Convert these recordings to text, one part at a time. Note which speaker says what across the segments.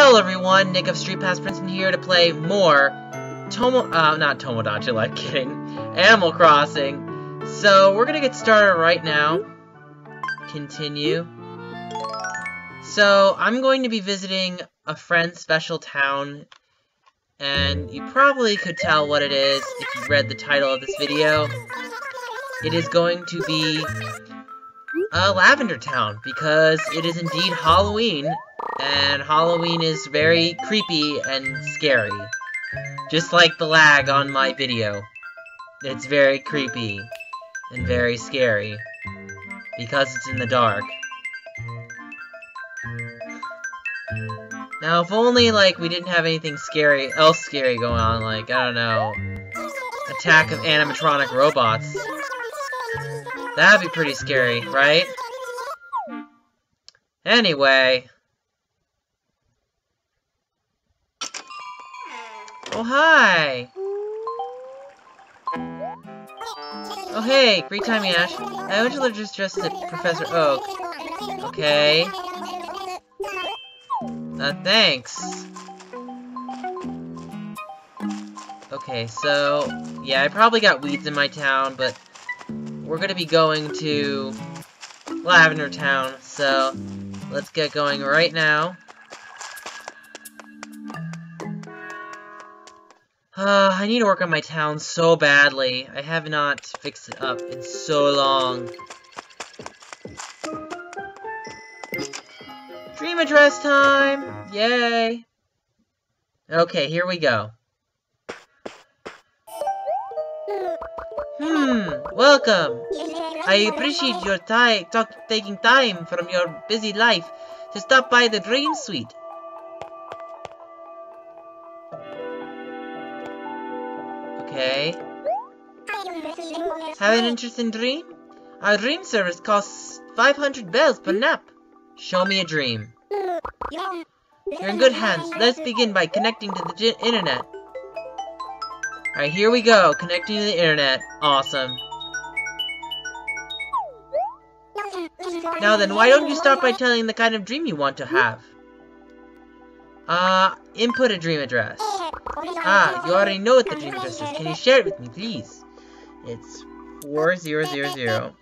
Speaker 1: Hello everyone, Nick of StreetPass Princeton here to play more not Tomodachi, like kidding, Animal Crossing. So we're gonna get started right now. Continue. So I'm going to be visiting a friend's special town, and you probably could tell what it is if you read the title of this video. It is going to be Lavender Town, because it is indeed Halloween, and Halloween is very creepy and scary. Just like the lag on my video. It's very creepy and very scary, because it's in the dark. Now, if only, like, we didn't have anything else scary going on, like, I don't know, attack of animatronic robots. That'd be pretty scary, right? Anyway. Oh, hi! Oh, hey! Great timing, Ash. I went to just dressed as Professor Oak. Okay. Thanks. Okay, so, yeah, I probably got weeds in my town, but we're gonna be going to Lavender Town, so let's get going right now. I need to work on my town so badly. I have not fixed it up in so long. Dream address time! Yay! Okay, here we go. Welcome! I appreciate your taking time from your busy life to stop by the Dream Suite. Okay. Have an interesting dream? Our dream service costs 500 bells per nap. Show me a dream. You're in good hands. Let's begin by connecting to the internet. Alright, here we go. Connecting to the internet. Awesome. Now then, why don't you start by telling the kind of dream you want to have? Input a dream address. You already know what the dream address is. Can you share it with me, please? It's 4000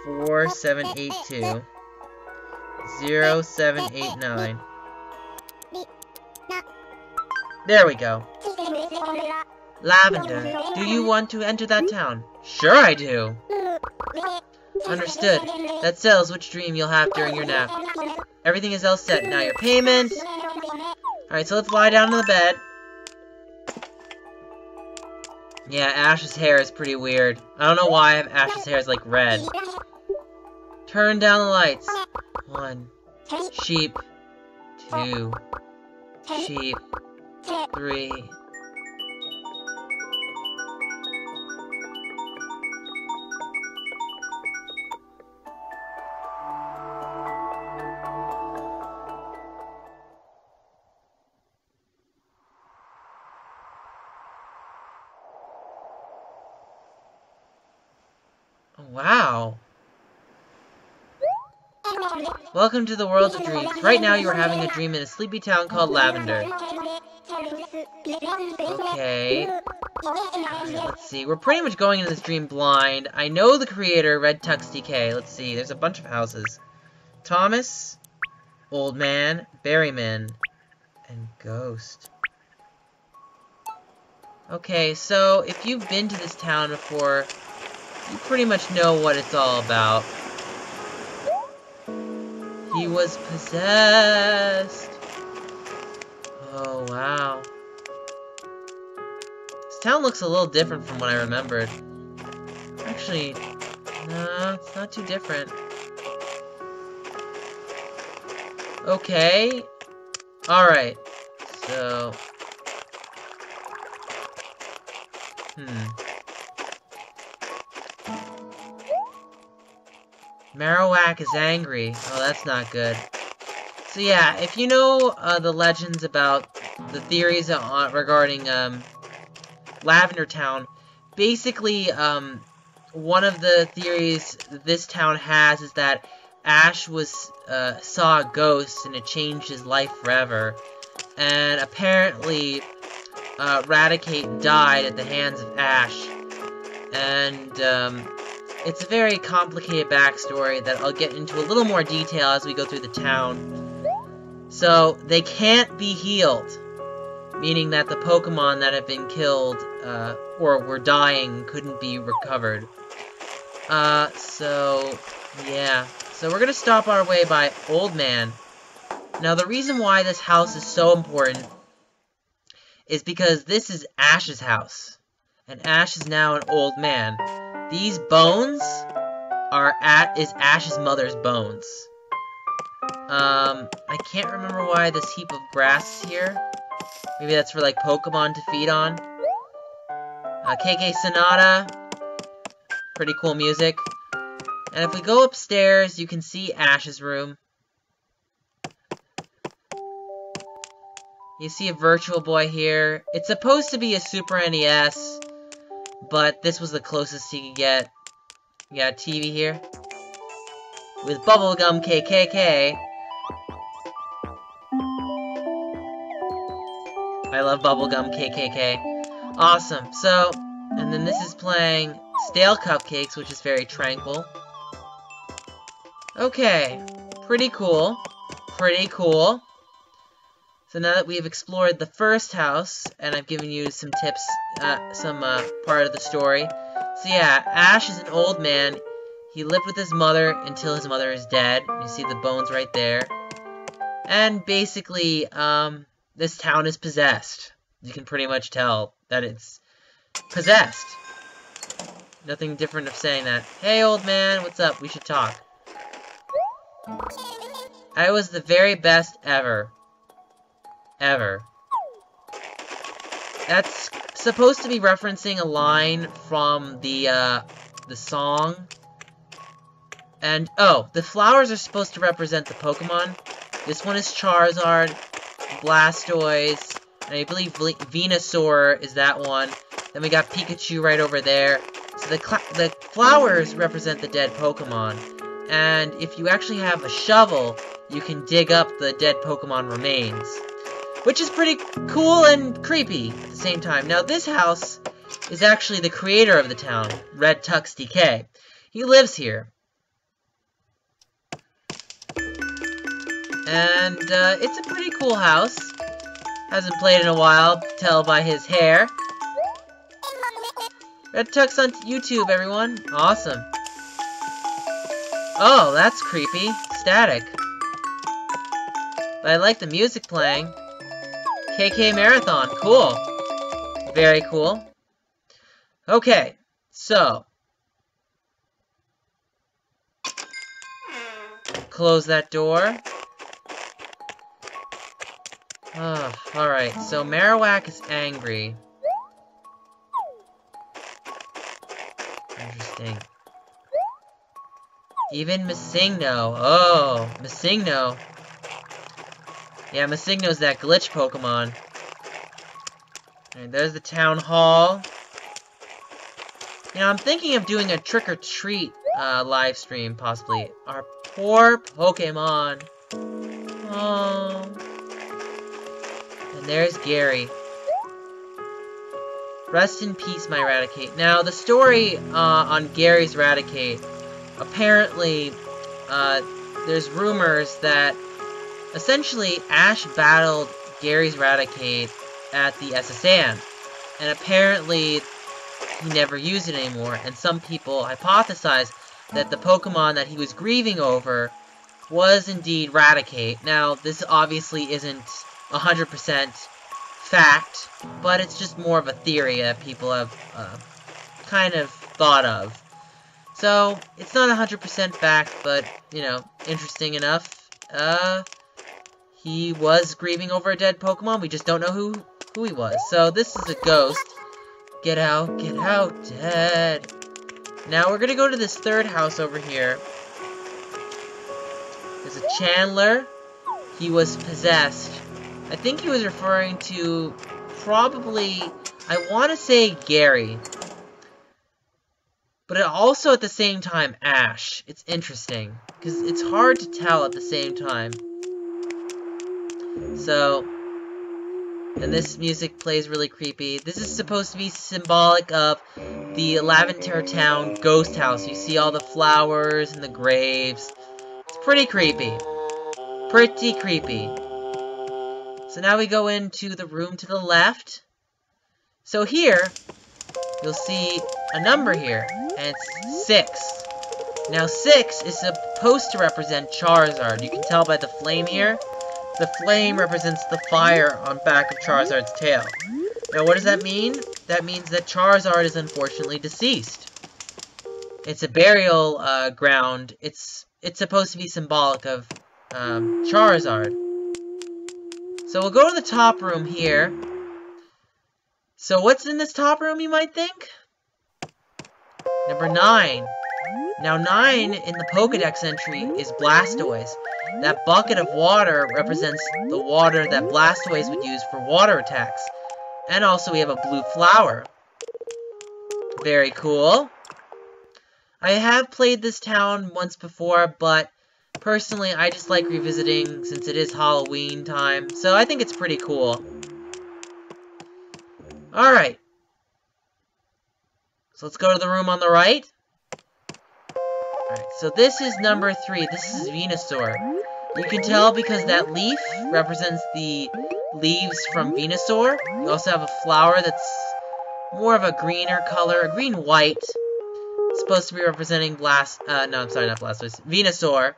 Speaker 1: 4782 0789. There we go. Lavender, do you want to enter that town? Sure I do. Understood. That settles which dream you'll have during your nap. Everything is all set. Now your payment. Alright, so let's lie down on the bed. Yeah, Ash's hair is pretty weird. I don't know why Ash's hair is like red. Turn down the lights. 1. Sheep. 2. Sheep. 3. Wow. Welcome to the world of dreams. Right now you are having a dream in a sleepy town called Lavender. Okay. Alright, let's see. We're pretty much going into this dream blind. I know the creator, Red Tux DK. Let's see. There's a bunch of houses. Thomas, Old Man, Berryman, and Ghost. Okay, so if you've been to this town before, you pretty much know what it's all about. He was possessed. Oh, wow. This town looks a little different from what I remembered. Actually, no, it's not too different. Okay. Alright. So... Marowak is angry. Oh, that's not good. So yeah, if you know the legends about the theories regarding Lavender Town, basically one of the theories this town has is that Ash saw a ghost and it changed his life forever. And apparently, Raticate died at the hands of Ash. And it's a very complicated backstory that I'll get into a little more detail as we go through the town. So, they can't be healed. Meaning that the Pokemon that have been killed, or were dying, couldn't be recovered. So, yeah. So we're gonna stop our way by Old Man. Now, the reason why this house is so important is because this is Ash's house. And Ash is now an old man. These bones is Ash's mother's bones. I can't remember why this heap of grass is here. Maybe that's for, like, Pokemon to feed on. KK Sonata. Pretty cool music. And if we go upstairs, you can see Ash's room. You see a Virtual Boy here. It's supposed to be a Super NES, but this was the closest he could get. You got a TV here. With Bubblegum KKK. I love Bubblegum KKK. Awesome. So, and then this is playing Stale Cupcakes, which is very tranquil. Okay. Pretty cool. Pretty cool. So now that we've explored the first house, and I've given you some tips, part of the story. So yeah, Ash is an old man. He lived with his mother until his mother is dead. You see the bones right there. And basically, this town is possessed. You can pretty much tell that it's possessed. Nothing different of saying that. Hey, old man, what's up? We should talk. I was the very best ever. Ever. That's supposed to be referencing a line from the song. And, oh, the flowers are supposed to represent the Pokemon. This one is Charizard, Blastoise, and I believe Venusaur is that one. Then we got Pikachu right over there. So the flowers represent the dead Pokemon. And if you actually have a shovel, you can dig up the dead Pokemon remains. Which is pretty cool and creepy at the same time. Now, this house is actually the creator of the town, Red Tux DK. He lives here. And it's a pretty cool house. Hasn't played in a while, tell by his hair. Red Tux on YouTube, everyone. Awesome. Oh, that's creepy. Static. But I like the music playing. KK Marathon. Cool. Very cool. Okay, so. Close that door. Oh, alright, so Marowak is angry. Interesting. Even Missingno. Oh, Missingno. Yeah, Missingno's that glitch Pokemon. Alright, there's the town hall. You know, I'm thinking of doing a trick-or-treat live stream, possibly. Our poor Pokemon. Oh. And there's Gary. Rest in peace, my Raticate. Now, the story on Gary's Raticate, apparently, there's rumors that essentially Ash battled Gary's Raticate at the SSN, and apparently he never used it anymore, and some people hypothesize that the Pokemon that he was grieving over was indeed Raticate. Now, this obviously isn't 100% fact, but it's just more of a theory that people have kind of thought of. So, it's not 100% fact, but, you know, interesting enough. He was grieving over a dead Pokemon, we just don't know who he was. So, this is a ghost. Get out, dead. Now, we're gonna go to this third house over here. There's a Chandler. He was possessed. I think he was referring to probably, I want to say Gary. but it also at the same time Ash. It's interesting, because it's hard to tell at the same time. So, and this music plays really creepy. This is supposed to be symbolic of the Lavender Town ghost house. You see all the flowers and the graves. It's pretty creepy. Pretty creepy. So now we go into the room to the left. So here, you'll see a number here, and it's 6. Now 6 is supposed to represent Charizard. You can tell by the flame here. The flame represents the fire on back of Charizard's tail. Now what does that mean? That means that Charizard is unfortunately deceased. It's a burial ground. It's supposed to be symbolic of Charizard. So we'll go to the top room here. So what's in this top room, you might think? Number 9. Now 9 in the Pokédex entry is Blastoise. That bucket of water represents the water that Blastoise would use for water attacks. And also we have a blue flower. Very cool. I have played this town once before, but personally I just like revisiting since it is Halloween time. So I think it's pretty cool. Alright. So let's go to the room on the right. Alright, so this is number 3. This is Venusaur. You can tell because that leaf represents the leaves from Venusaur. You also have a flower that's more of a greener color, a green-white. It's supposed to be representing Venusaur.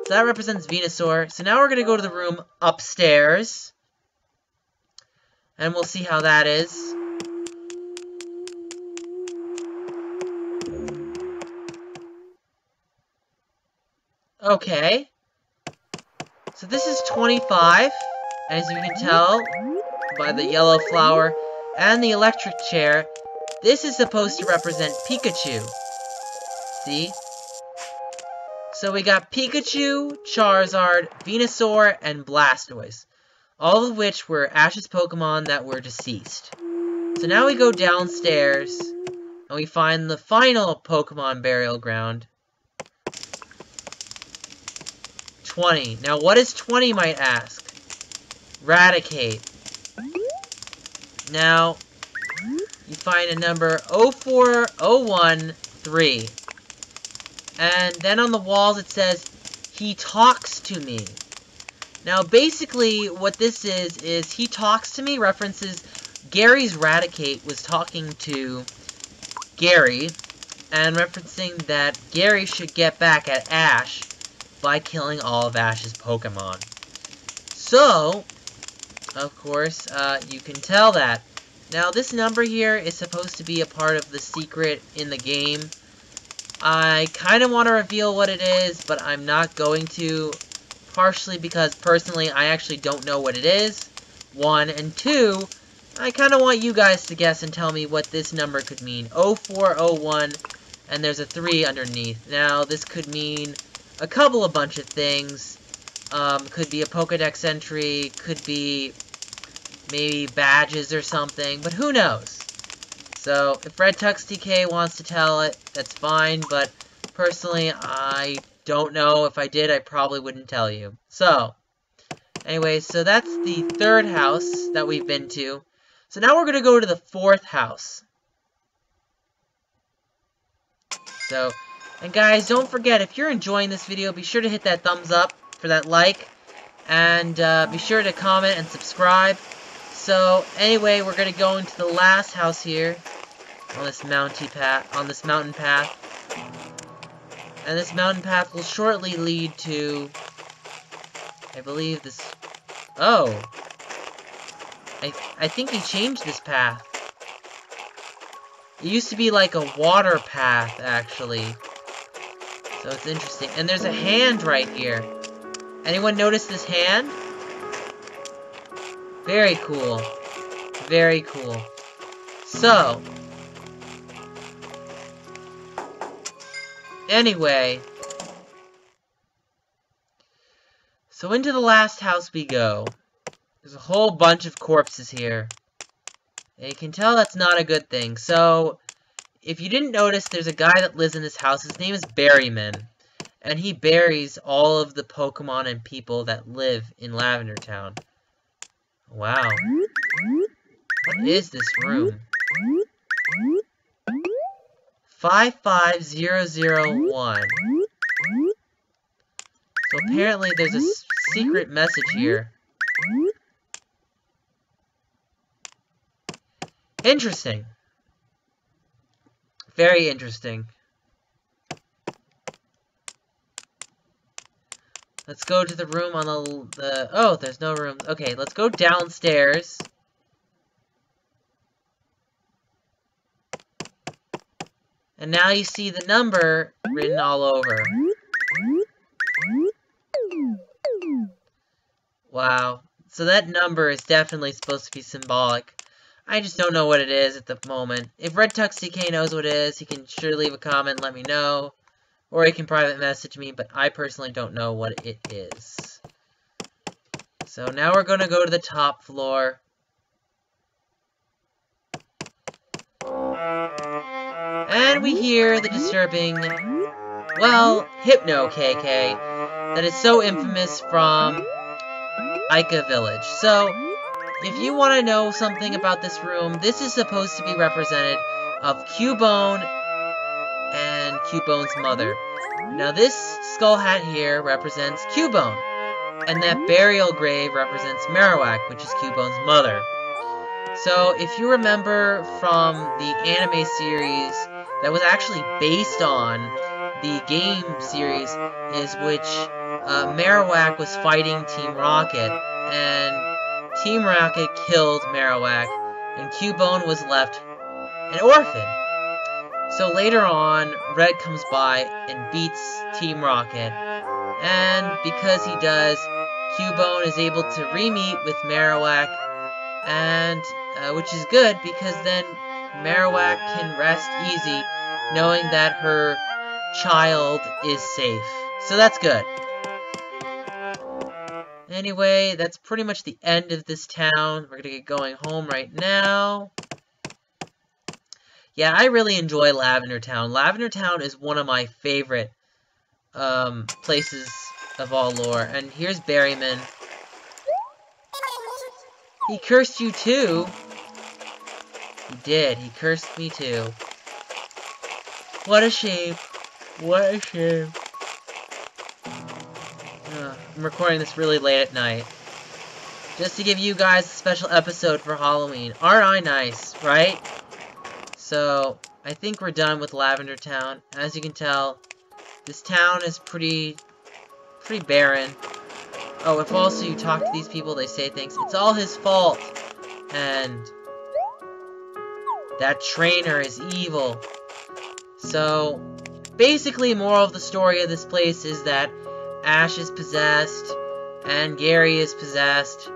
Speaker 1: So that represents Venusaur. So now we're going to go to the room upstairs. And we'll see how that is. Okay. So this is 25, as you can tell by the yellow flower and the electric chair. This is supposed to represent Pikachu. See? So we got Pikachu, Charizard, Venusaur, and Blastoise. All of which were Ash's Pokemon that were deceased. So now we go downstairs, and we find the final Pokemon burial ground. 20. Now what is 20, might ask? Raticate. Now, you find a number 04013. And then on the walls it says, he talks to me. Now basically what this is he talks to me references Gary's Raticate was talking to Gary, and referencing that Gary should get back at Ash by killing all of Ash's Pokemon. So, of course, you can tell that. Now, this number here is supposed to be a part of the secret in the game. I kind of want to reveal what it is, but I'm not going to. Partially because, personally, I actually don't know what it is. 1, and 2, I kind of want you guys to guess and tell me what this number could mean. 0401, and there's a 3 underneath. Now, this could mean a bunch of things. Could be a Pokédex entry, could be maybe badges or something, but who knows? So, if Red Tux TK wants to tell it, that's fine, but personally, I don't know. If I did, I probably wouldn't tell you. So, anyway, so that's the 3rd house that we've been to. So now we're going to go to the 4th house. So, and guys, don't forget, if you're enjoying this video, be sure to hit that thumbs up for that like, and be sure to comment and subscribe. So, anyway, we're going to go into the last house here, on this mountain path, and this mountain path will shortly lead to, I believe this, oh, I think he changed this path. It used to be like a water path, actually. So it's interesting. And there's a hand right here. Anyone notice this hand? Very cool. Very cool. So, anyway, so into the last house we go. There's a whole bunch of corpses here. And you can tell that's not a good thing. So, if you didn't notice, there's a guy that lives in this house. His name is Berryman. And he buries all of the Pokemon and people that live in Lavender Town. Wow. What is this room? 55001. So apparently there's a secret message here. Interesting. Very interesting. Let's go to the room on the... Oh, there's no room. Okay, let's go downstairs. And now you see the number written all over. Wow. So that number is definitely supposed to be symbolic. I just don't know what it is at the moment. If Red Tux CK knows what it is, he can sure leave a comment and let me know. Or he can private message me, but I personally don't know what it is. So now we're going to go to the top floor. And we hear the disturbing, well, Hypno KK that is so infamous from Ica Village. So, if you want to know something about this room, this is supposed to be representative of Cubone and Cubone's mother. Now this skull hat here represents Cubone, and that burial grave represents Marowak, which is Cubone's mother. So if you remember from the anime series that was actually based on the game series, is which Marowak was fighting Team Rocket, and Team Rocket killed Marowak, and Cubone was left an orphan. So later on, Red comes by and beats Team Rocket, and because he does, Cubone is able to re-meet with Marowak, and which is good because then Marowak can rest easy knowing that her child is safe. So that's good. Anyway, that's pretty much the end of this town. We're gonna get going home right now. Yeah, I really enjoy Lavender Town. Lavender Town is one of my favorite places of all lore. And here's Berryman. He cursed you too. He did. He cursed me too. What a shame. What a shame. I'm recording this really late at night. Just to give you guys a special episode for Halloween. Aren't I nice, right? So, I think we're done with Lavender Town. As you can tell, this town is pretty barren. Oh, if also you talk to these people, they say things. It's all his fault. And that trainer is evil. So, basically, moral of the story of this place is that Ash is possessed, and Gary is possessed,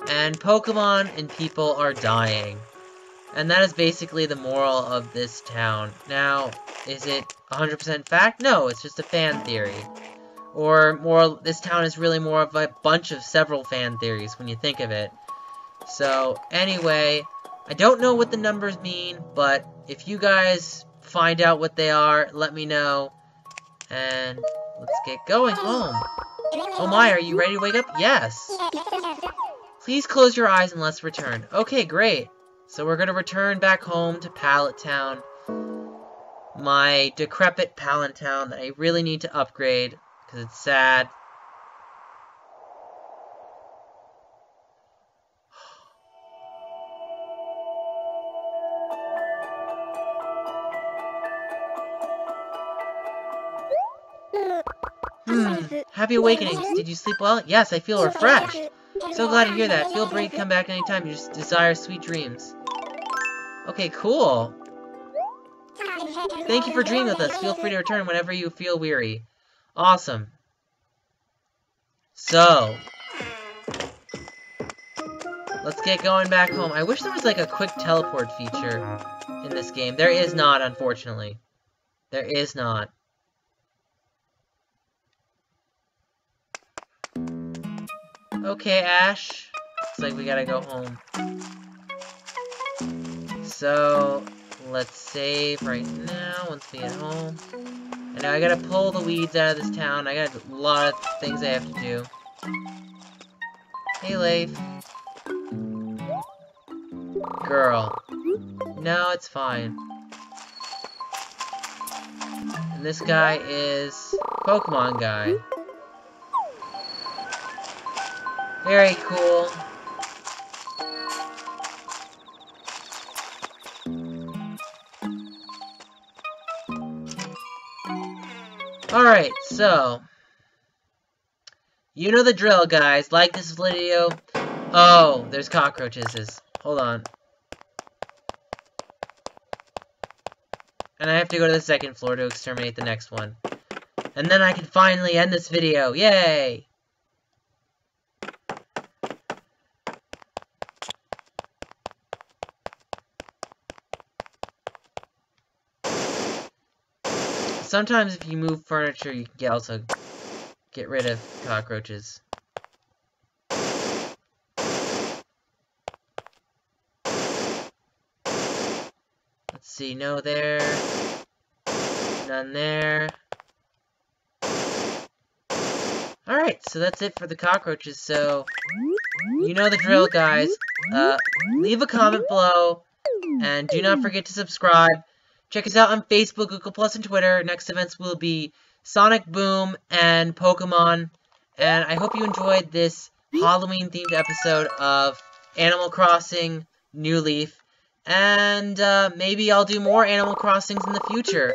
Speaker 1: and Pokemon and people are dying. And that is basically the moral of this town. Now, is it 100% fact? No, it's just a fan theory. Or more, this town is really more of a bunch of several fan theories when you think of it. So, anyway, I don't know what the numbers mean, but if you guys find out what they are, let me know. And let's get going home. Oh my, are you ready to wake up? Yes. Please close your eyes and let's return. Okay, great. So we're gonna return back home to Pallet Town. My decrepit Pallet Town that I really need to upgrade, because it's sad. Happy awakenings. Did you sleep well? Yes, I feel refreshed. So glad to hear that. Feel free to come back anytime you just desire sweet dreams. Okay, cool. Thank you for dreaming with us. Feel free to return whenever you feel weary. Awesome. So, let's get going back home. I wish there was like a quick teleport feature in this game. There is not, unfortunately. There is not. Okay, Ash. Looks like we gotta go home. So, Let's save right now once we get home. And now I gotta pull the weeds out of this town. I got a lot of things I have to do. Hey, Leif. Girl. No, it's fine. And this guy is Pokemon guy. Very cool. Alright, so you know the drill, guys. Like this video. Oh, there's cockroaches. Hold on. And I have to go to the second floor to exterminate the next one. And then I can finally end this video. Yay! Sometimes if you move furniture, you can also get rid of cockroaches. Let's see, no there. None there. Alright, so that's it for the cockroaches, so you know the drill, guys. Leave a comment below, and do not forget to subscribe. Check us out on Facebook, Google+, and Twitter. Next events will be Sonic Boom and Pokemon. And I hope you enjoyed this Halloween-themed episode of Animal Crossing New Leaf. And maybe I'll do more Animal Crossings in the future.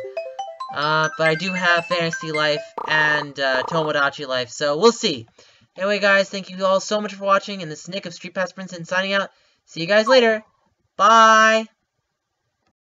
Speaker 1: But I do have Fantasy Life and Tomodachi Life, so we'll see. Anyway, guys, thank you all so much for watching. And this is Nick of StreetPass Princeton signing out. See you guys later. Bye!